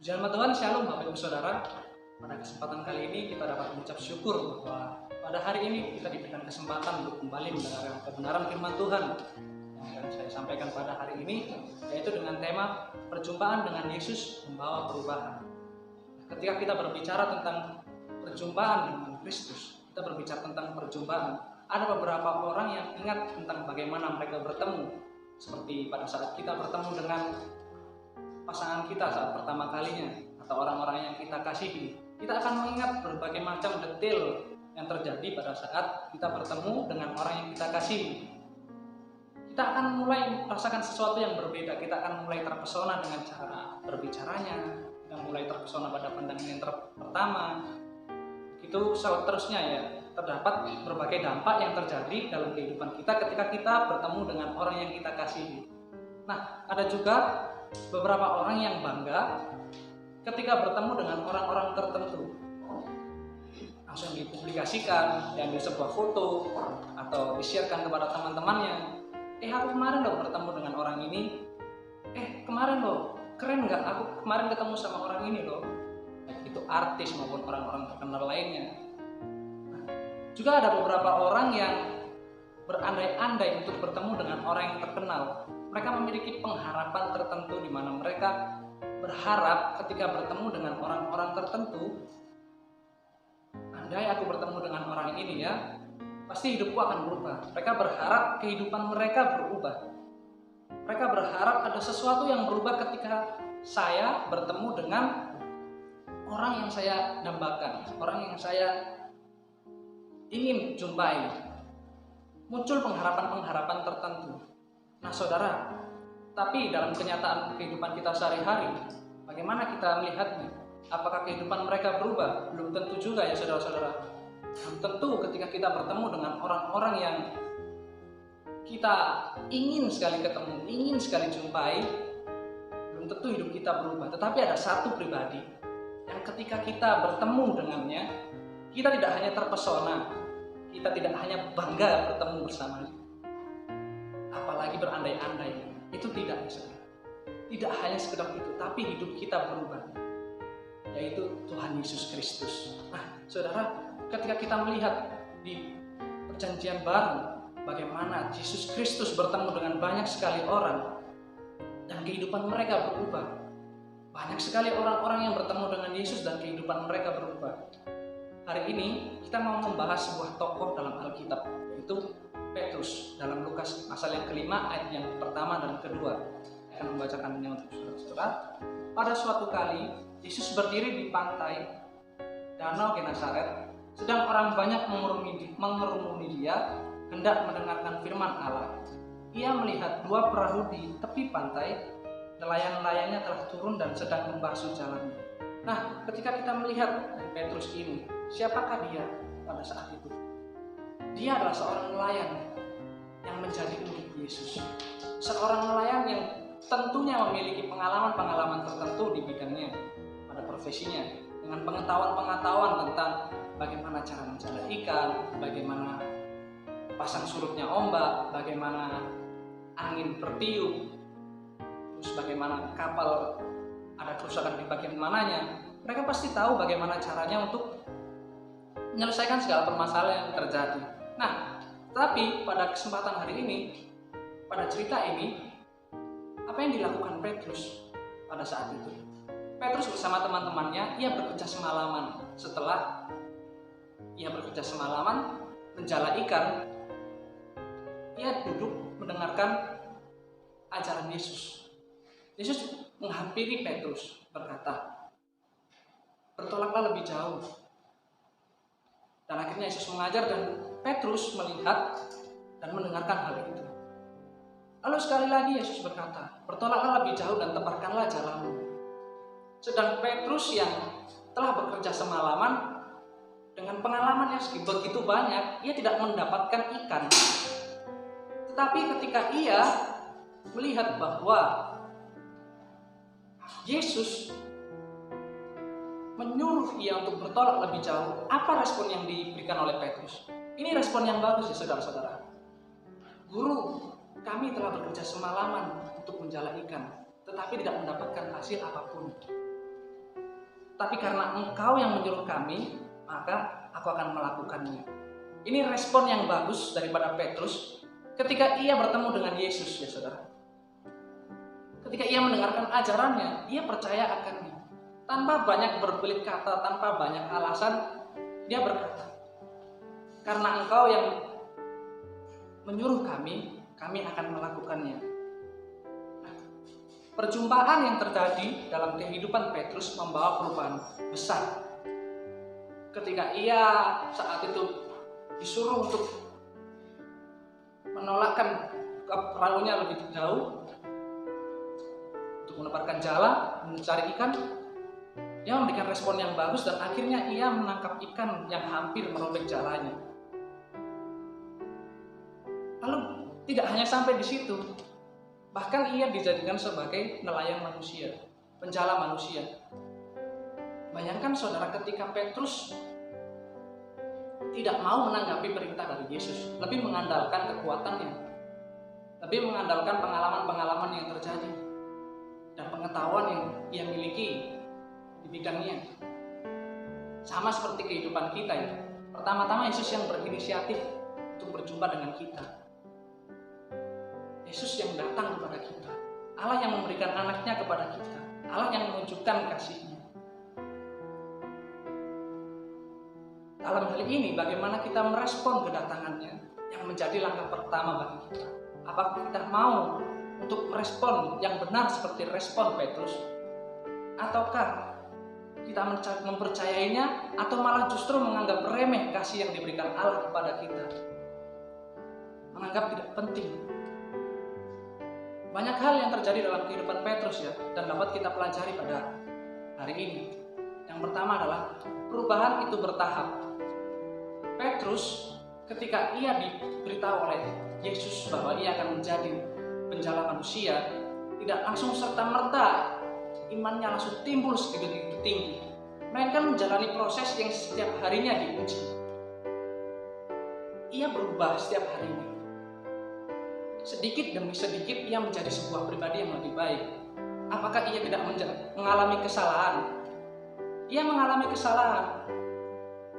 Puji nama Tuhan, Shalom Bapak Ibu Saudara. Pada kesempatan kali ini kita dapat mengucap syukur bahwa pada hari ini kita diberikan kesempatan untuk kembali mendengarkan kebenaran firman Tuhan yang akan saya sampaikan pada hari ini, yaitu dengan tema perjumpaan dengan Yesus membawa perubahan. Ketika kita berbicara tentang perjumpaan dengan Kristus, kita berbicara tentang perjumpaan. Ada beberapa orang yang ingat tentang bagaimana mereka bertemu, seperti pada saat kita bertemu dengan pasangan kita saat pertama kalinya, atau orang-orang yang kita kasihi. Kita akan mengingat berbagai macam detail yang terjadi pada saat kita bertemu dengan orang yang kita kasihi. Kita akan mulai merasakan sesuatu yang berbeda. Kita akan mulai terpesona dengan cara berbicaranya, kita mulai terpesona pada pandangan yang pertama. Itu seterusnya ya. Terdapat berbagai dampak yang terjadi dalam kehidupan kita ketika kita bertemu dengan orang yang kita kasihi. Nah, ada juga beberapa orang yang bangga ketika bertemu dengan orang-orang tertentu, langsung dipublikasikan, diambil sebuah foto atau di-sharekan kepada teman-temannya. Aku kemarin loh bertemu dengan orang ini. Kemarin loh, keren nggak? Aku kemarin ketemu sama orang ini loh. Itu artis maupun orang-orang terkenal lainnya. Nah, juga ada beberapa orang yang berandai-andai untuk bertemu dengan orang yang terkenal. Mereka memiliki pengharapan tertentu di mana mereka berharap ketika bertemu dengan orang-orang tertentu, andai aku bertemu dengan orang ini ya, pasti hidupku akan berubah. Mereka berharap kehidupan mereka berubah. Mereka berharap ada sesuatu yang berubah ketika saya bertemu dengan orang yang saya dambakan, orang yang saya ingin jumpai. Muncul pengharapan-pengharapan tertentu. Nah saudara, tapi dalam kenyataan kehidupan kita sehari-hari, bagaimana kita melihatnya? Apakah kehidupan mereka berubah? Belum tentu juga ya saudara-saudara. Belum tentu ketika kita bertemu dengan orang-orang yang kita ingin sekali ketemu, ingin sekali jumpai, belum tentu hidup kita berubah. Tetapi ada satu pribadi yang ketika kita bertemu dengannya, kita tidak hanya terpesona, kita tidak hanya bangga bertemu bersamanya, apalagi berandai-andai. Itu tidak bisa. Tidak hanya sekedar itu, tapi hidup kita berubah, yaitu Tuhan Yesus Kristus. Nah, saudara, ketika kita melihat di Perjanjian Baru bagaimana Yesus Kristus bertemu dengan banyak sekali orang dan kehidupan mereka berubah. Banyak sekali orang-orang yang bertemu dengan Yesus dan kehidupan mereka berubah. Hari ini kita mau membahas sebuah tokoh dalam Alkitab, yaitu Petrus, dalam Lukas pasal yang kelima ayat yang pertama dan kedua. Saya akan membacakannya untuk saudara-saudara. Pada suatu kali Yesus berdiri di pantai Danau Genesaret, sedang orang banyak mengerumuni dia hendak mendengarkan firman Allah. Ia melihat dua perahu di tepi pantai, nelayan-nelayannya telah turun dan sedang membasuh jalannya. Nah, ketika kita melihat Petrus ini, siapakah dia pada saat itu? Dia adalah seorang nelayan yang menjadi murid Yesus. Seorang nelayan yang tentunya memiliki pengalaman-pengalaman tertentu di bidangnya, pada profesinya, dengan pengetahuan-pengetahuan tentang bagaimana cara mencari ikan, bagaimana pasang surutnya ombak, bagaimana angin bertiup, terus bagaimana kapal ada kerusakan di bagian mananya. Mereka pasti tahu bagaimana caranya untuk menyelesaikan segala permasalahan yang terjadi. Nah, tapi pada kesempatan hari ini, pada cerita ini, apa yang dilakukan Petrus pada saat itu? Petrus bersama teman-temannya, ia bekerja semalaman. Setelah ia bekerja semalaman menjala ikan, ia duduk mendengarkan ajaran Yesus. Yesus menghampiri Petrus, berkata, "Bertolaklah lebih jauh." Dan akhirnya Yesus mengajar dan Petrus melihat dan mendengarkan hal itu. Lalu sekali lagi Yesus berkata, "Bertolaklah lebih jauh dan tebarkanlah jalanmu." Sedang Petrus yang telah bekerja semalaman dengan pengalaman yang begitu banyak, ia tidak mendapatkan ikan. Tetapi ketika ia melihat bahwa Yesus menyuruh ia untuk bertolak lebih jauh, apa respon yang diberikan oleh Petrus? Ini respon yang bagus ya saudara-saudara. "Guru, kami telah bekerja semalaman untuk menjala ikan, tetapi tidak mendapatkan hasil apapun." tapi karena Engkau yang menyuruh kami, maka aku akan melakukannya. Ini respon yang bagus daripada Petrus ketika ia bertemu dengan Yesus, ya saudara. Ketika ia mendengarkan ajarannya, ia percaya akannya. Tanpa banyak berbelit kata, tanpa banyak alasan, dia berkata, karena Engkau yang menyuruh kami akan melakukannya. Nah, perjumpaan yang terjadi dalam kehidupan Petrus membawa perubahan besar. Ketika ia saat itu disuruh untuk menolakkan perahunya lebih jauh, untuk menempatkan jala, mencari ikan, dia memberikan respon yang bagus dan akhirnya ia menangkap ikan yang hampir merobek jalanya. Lalu tidak hanya sampai di situ, bahkan ia dijadikan sebagai nelayan manusia, penjala manusia. Bayangkan saudara, ketika Petrus tidak mau menanggapi perintah dari Yesus, lebih mengandalkan kekuatannya, lebih mengandalkan pengalaman-pengalaman yang terjadi dan pengetahuan yang ia miliki di bidangnya. Sama seperti kehidupan kita ya. Pertama-tama Yesus yang berinisiatif untuk berjumpa dengan kita. Yesus yang datang kepada kita. Allah yang memberikan anaknya kepada kita. Allah yang menunjukkan kasih-Nya. Dalam hal ini bagaimana kita merespon kedatangannya yang menjadi langkah pertama bagi kita. Apakah kita mau untuk merespon yang benar seperti respon Petrus? Ataukah kita mempercayainya atau malah justru menganggap remeh kasih yang diberikan Allah kepada kita? Menganggap tidak penting. Banyak hal yang terjadi dalam kehidupan Petrus ya, dan dapat kita pelajari pada hari ini. Yang pertama adalah perubahan itu bertahap. Petrus ketika ia diberitahu oleh Yesus bahwa ia akan menjadi penjala manusia, tidak langsung serta-merta imannya langsung timbul sebegitu tinggi, melainkan menjalani proses yang setiap harinya diuji. Ia berubah setiap harinya. Sedikit demi sedikit ia menjadi sebuah pribadi yang lebih baik. Apakah ia tidak mengalami kesalahan? Ia mengalami kesalahan.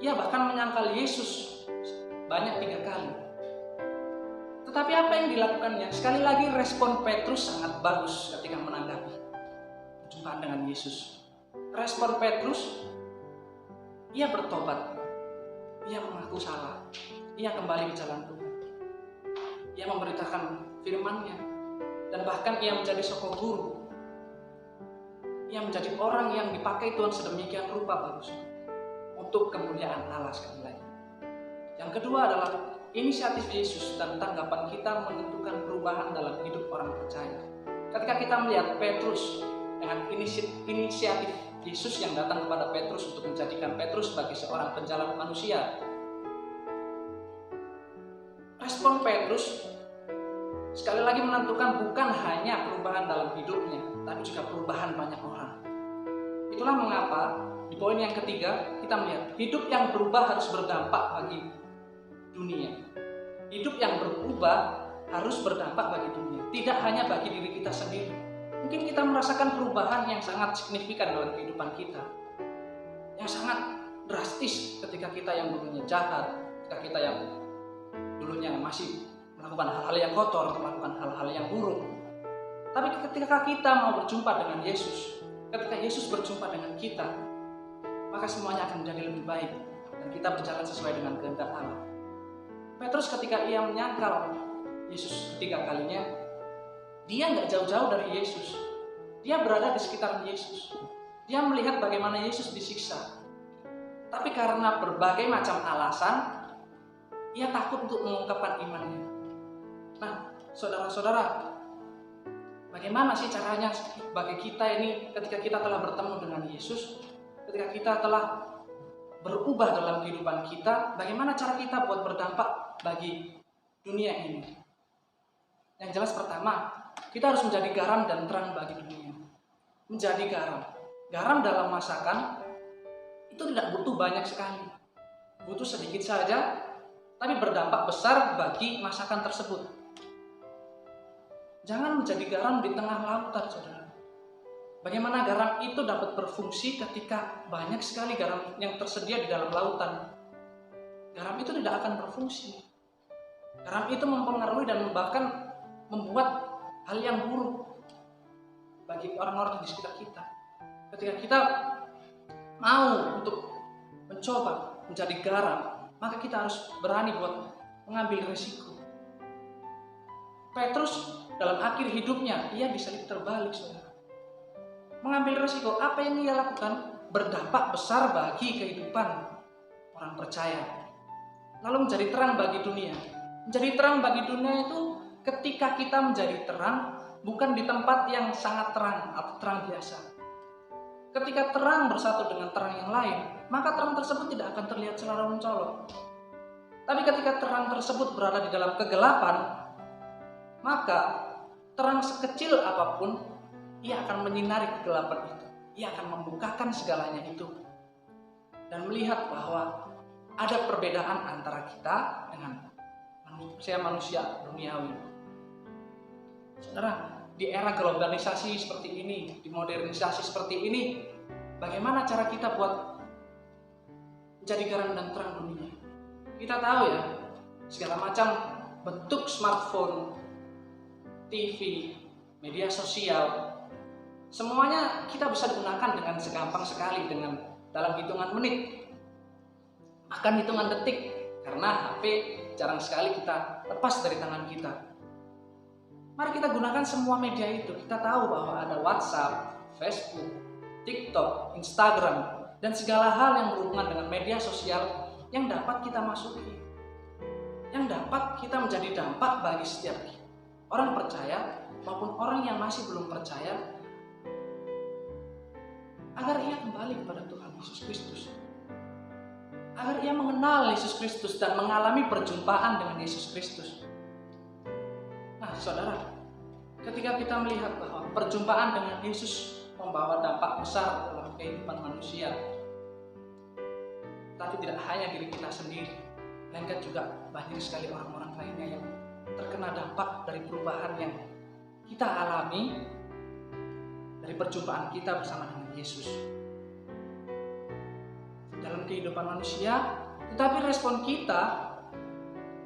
Ia bahkan menyangkal Yesus banyak 3 kali. Tetapi apa yang dilakukannya? Sekali lagi respon Petrus sangat bagus ketika menanggapi perjumpaan dengan Yesus. Respon Petrus, ia bertobat. Ia mengaku salah. Ia kembali ke jalan Tuhan. Ia memberitakan firman-Nya, dan bahkan ia menjadi soko guru. Ia menjadi orang yang dipakai Tuhan sedemikian rupa bagus untuk kemuliaan Allah sekali lagi. Yang kedua adalah inisiatif Yesus dan tanggapan kita menentukan perubahan dalam hidup orang percaya. Ketika kita melihat Petrus dengan inisiatif Yesus yang datang kepada Petrus untuk menjadikan Petrus sebagai seorang penjala manusia, respon Petrus sekali lagi menentukan bukan hanya perubahan dalam hidupnya, tapi juga perubahan banyak orang. Itulah mengapa di poin yang ketiga kita melihat hidup yang berubah harus berdampak bagi dunia. Hidup yang berubah harus berdampak bagi dunia, tidak hanya bagi diri kita sendiri. Mungkin kita merasakan perubahan yang sangat signifikan dalam kehidupan kita, yang sangat drastis ketika kita yang dulunya jahat, ketika kita yang dulunya masih melakukan hal-hal yang kotor, melakukan hal-hal yang buruk. Tapi ketika kita mau berjumpa dengan Yesus, ketika Yesus berjumpa dengan kita, maka semuanya akan menjadi lebih baik dan kita berjalan sesuai dengan kehendak Allah. Petrus ketika ia menyangkal Yesus 3 kalinya, dia nggak jauh-jauh dari Yesus. Dia berada di sekitar Yesus. Dia melihat bagaimana Yesus disiksa. Tapi karena berbagai macam alasan, ia takut untuk mengungkapkan imannya. Nah, saudara-saudara, bagaimana sih caranya bagi kita ini ketika kita telah bertemu dengan Yesus, ketika kita telah berubah dalam kehidupan kita, bagaimana cara kita buat berdampak bagi dunia ini? Yang jelas pertama, kita harus menjadi garam dan terang bagi dunia. Menjadi garam. Garam dalam masakan itu tidak butuh banyak sekali. Butuh sedikit saja, tapi berdampak besar bagi masakan tersebut. Jangan menjadi garam di tengah lautan, saudara. Bagaimana garam itu dapat berfungsi ketika banyak sekali garam yang tersedia di dalam lautan. Garam itu tidak akan berfungsi. Garam itu mempengaruhi dan bahkan membuat hal yang buruk bagi orang-orang di sekitar kita. Ketika kita mau untuk mencoba menjadi garam, maka kita harus berani buat mengambil risiko. Petrus dalam akhir hidupnya, ia disalib terbalik, saudara. Mengambil risiko, apa yang ia lakukan berdampak besar bagi kehidupan orang percaya. Lalu menjadi terang bagi dunia. Menjadi terang bagi dunia itu ketika kita menjadi terang, bukan di tempat yang sangat terang atau terang biasa. Ketika terang bersatu dengan terang yang lain, maka terang tersebut tidak akan terlihat secara mencolok. Tapi ketika terang tersebut berada di dalam kegelapan, maka terang sekecil apapun, ia akan menyinari kegelapan itu. Ia akan membukakan segalanya itu. Dan melihat bahwa ada perbedaan antara kita dengan manusia duniawi. Saudara, di era globalisasi seperti ini, di modernisasi seperti ini, bagaimana cara kita buat menjadi garam dan terang dunia? Kita tahu ya, segala macam bentuk smartphone, TV, media sosial, semuanya kita bisa gunakan dengan segampang sekali dengan dalam hitungan menit, bahkan hitungan detik, karena HP jarang sekali kita lepas dari tangan kita. Mari kita gunakan semua media itu. Kita tahu bahwa ada WhatsApp, Facebook, TikTok, Instagram, dan segala hal yang berhubungan dengan media sosial yang dapat kita masuki, yang dapat kita menjadi dampak bagi setiap orang percaya maupun orang yang masih belum percaya, agar ia kembali kepada Tuhan Yesus Kristus, agar ia mengenal Yesus Kristus dan mengalami perjumpaan dengan Yesus Kristus. Nah, saudara, ketika kita melihat bahwa perjumpaan dengan Yesus membawa dampak besar dalam kehidupan manusia, tapi tidak hanya diri kita sendiri, melainkan juga banyak sekali orang-orang lainnya yang terkena dampak dari perubahan yang kita alami dari perjumpaan kita bersama dengan Yesus dalam kehidupan manusia. Tetapi respon kita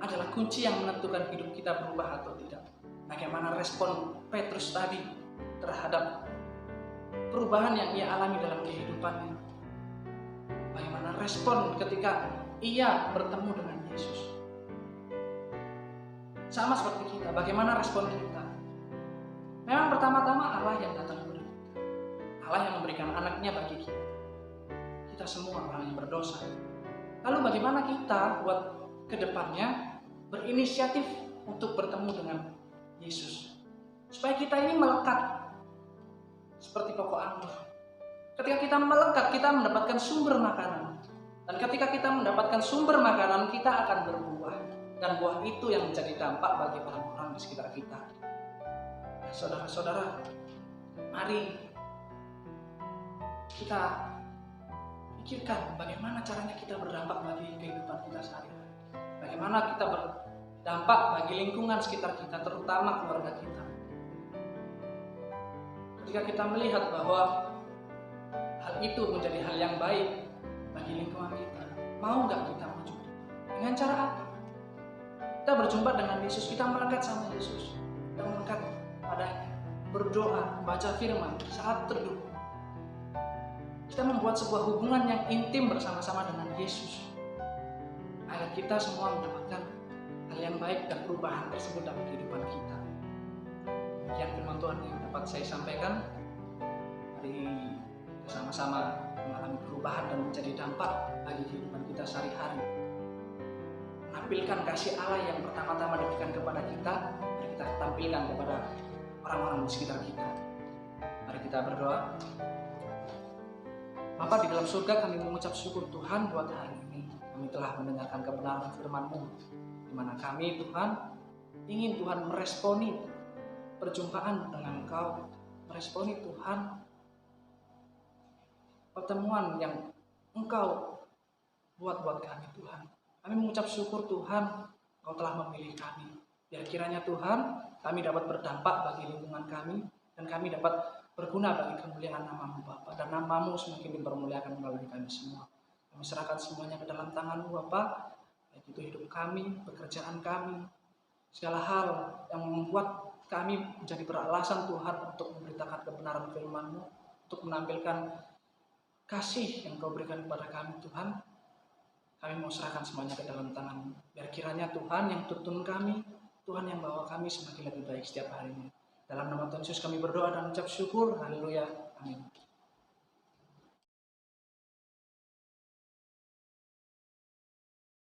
adalah kunci yang menentukan hidup kita berubah atau tidak. Bagaimana respon Petrus tadi terhadap perubahan yang ia alami dalam kehidupannya? Bagaimana respon ketika ia bertemu dengan Yesus? Sama seperti kita, bagaimana respon kita? Memang pertama-tama Allah yang datang kepada kita, Allah yang memberikan anaknya bagi kita. Kita semua orang yang berdosa. Lalu bagaimana kita buat ke depannya berinisiatif untuk bertemu dengan Yesus, supaya kita ini melekat seperti pokok anggur. Ketika kita melekat, kita mendapatkan sumber makanan. Dan ketika kita mendapatkan sumber makanan, kita akan berbuah. Dan buah itu yang menjadi dampak bagi orang-orang di sekitar kita. Nah, saudara-saudara, mari kita pikirkan bagaimana caranya kita berdampak bagi kehidupan kita sehari-hari. Bagaimana kita berdampak bagi lingkungan sekitar kita, terutama keluarga kita. Ketika kita melihat bahwa hal itu menjadi hal yang baik bagi lingkungan kita, mau nggak kita maju? Dengan cara apa? Kita berjumpa dengan Yesus, kita melekat sama Yesus, kita melekat padanya, berdoa, baca firman, saat teduh. Kita membuat sebuah hubungan yang intim bersama-sama dengan Yesus, agar kita semua mendapatkan hal yang baik dan perubahan tersebut dalam kehidupan kita. Demikian firman Tuhan yang dapat saya sampaikan. Mari bersama-sama mengalami perubahan dan menjadi dampak bagi kehidupan kita sehari-hari. Menampilkan kasih Allah yang pertama-tama diberikan kepada kita, mari kita tampilkan kepada orang-orang di sekitar kita. Mari kita berdoa. Bapa di dalam surga, kami mengucap syukur Tuhan buat hari ini. Kami telah mendengarkan kebenaran firman-Mu, di mana kami Tuhan ingin Tuhan meresponi perjumpaan dengan Engkau, meresponi Tuhan pertemuan yang Engkau buat kami Tuhan. Kami mengucap syukur Tuhan, Engkau telah memilih kami. Biar kiranya Tuhan, kami dapat berdampak bagi lingkungan kami, dan kami dapat berguna bagi kemuliaan nama-Mu Bapa, dan nama-Mu semakin dipermuliakan melalui kami semua. Kami serahkan semuanya ke dalam tangan-Mu Bapa, baik itu hidup kami, pekerjaan kami, segala hal yang membuat kami menjadi beralasan Tuhan untuk memberitakan kebenaran firman-Mu, untuk menampilkan kasih yang Kau berikan kepada kami Tuhan. Kami mau serahkan semuanya ke dalam tangan-Mu. Biar kiranya Tuhan yang tuntun kami, Tuhan yang bawa kami semakin lebih baik setiap harinya. Dalam nama Tuhan Yesus kami berdoa dan ucap syukur. Haleluya. Amin.